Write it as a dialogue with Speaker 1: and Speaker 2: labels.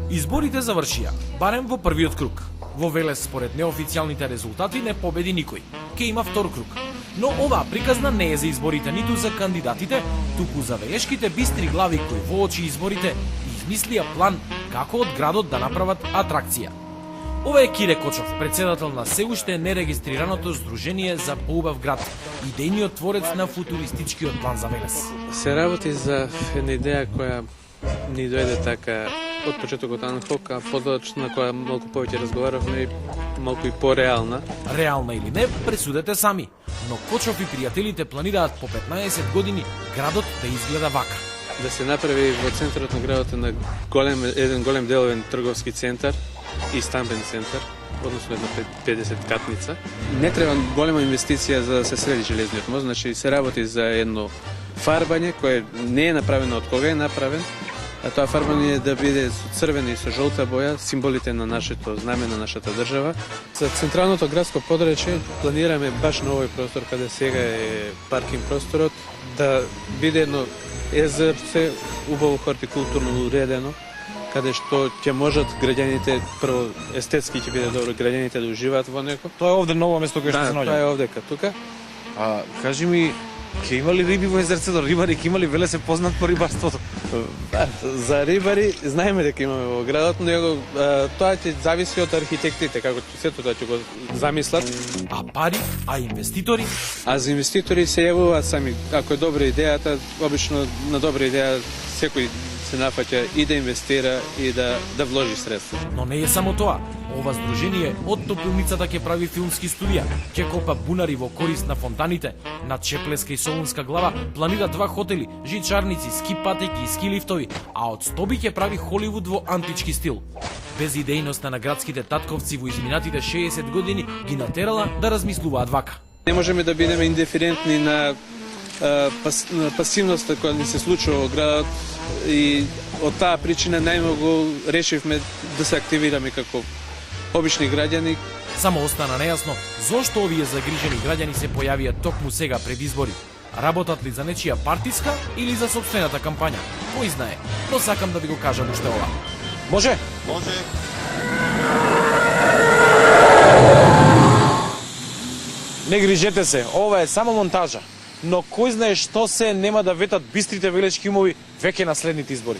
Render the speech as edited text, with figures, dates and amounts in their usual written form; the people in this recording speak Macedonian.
Speaker 1: Изборите завршија, барем во првиот круг. Во Велес, според неофицијалните резултати, не победи никој. Ке има втор круг. Но оваа приказна не е за изборите ниту за кандидатите, туку за велешките бистри глави кои воочи изборите измислија план како од градот да направат атракција. Ова е Кире Кочов, председател на се уште нерегистрираното Сдружение за поубав град, идејниот творец на футуристичкиот план за Велес.
Speaker 2: Се работи за една идеја која ни дојде така од почетокот анхок, а подоцна која малку повеќе разговаравме и малку и пореална.
Speaker 1: Реална или не, пресудете сами. Но Кочов и пријателите планираат по 15 години градот да изгледа вака.
Speaker 2: Да се направи во центарот на градот на еден голем деловен трговски центар и стамбен центар, односно една 50 катница. Не треба голема инвестиција за да се среди железниот мост, значи се работи за едно фарбање кое не е направено од кога е направен, а тоа фарбање е да биде со црвена и со жолта боја, символите на нашето знаме, на нашата држава. За централното градско подречје планираме баш на овој простор каде сега е паркинг просторот да биде едно езерце убаво хортикултурно уредено, каде што ќе можат граѓаните, прво естетски ќе биде добро граѓаните да уживаат во него.
Speaker 3: Тоа е овде ново место кое што се наоѓа.
Speaker 2: Тоа е овдека тука.
Speaker 3: А кажи ми, ќе има ли риби во езерцето? Рибари ќе има ли? Велес е познат по рибарството.
Speaker 2: За рибари знаеме дека имаме во градот, но тоа ќе зависи од архитектите, како сето тоа ќе го замислат.
Speaker 1: А пари, а инвеститори?
Speaker 2: А за инвеститори се јавуваат сами. Ако е добра идејата, обично на добра идеја секој се нафаќа и да инвестира и да вложи средства.
Speaker 1: Но не е само тоа. Ова здружение од топилницата ќе прави филмски студија, ќе копа бунари во корист на фонтаните, над Чеплеска и Солунска глава планира 2 хотели, жичарници, ски патеки и ски лифтови, а од Стоби ќе прави Холивуд во антички стил. Без идејноста на градските татковци во изминатите 60 години ги натерала да размислуваат вака.
Speaker 2: Не можеме да бидеме индиферентни на пасивноста која ни се случува во градот и од таа причина најмногу решивме да се активираме како обични граѓани.
Speaker 1: Само остана нејасно зошто овие загрижени граѓани се појавија токму сега пред избори. Работат ли за нечија партиска или за сопствената кампања? Кој знае, но сакам да ви го кажам уште ова.
Speaker 3: Може?
Speaker 4: Може.
Speaker 3: Не грижете се, ова е само монтажа. Но кој знае што се нема да ветат бистрите велешки умови веќе на следните избори.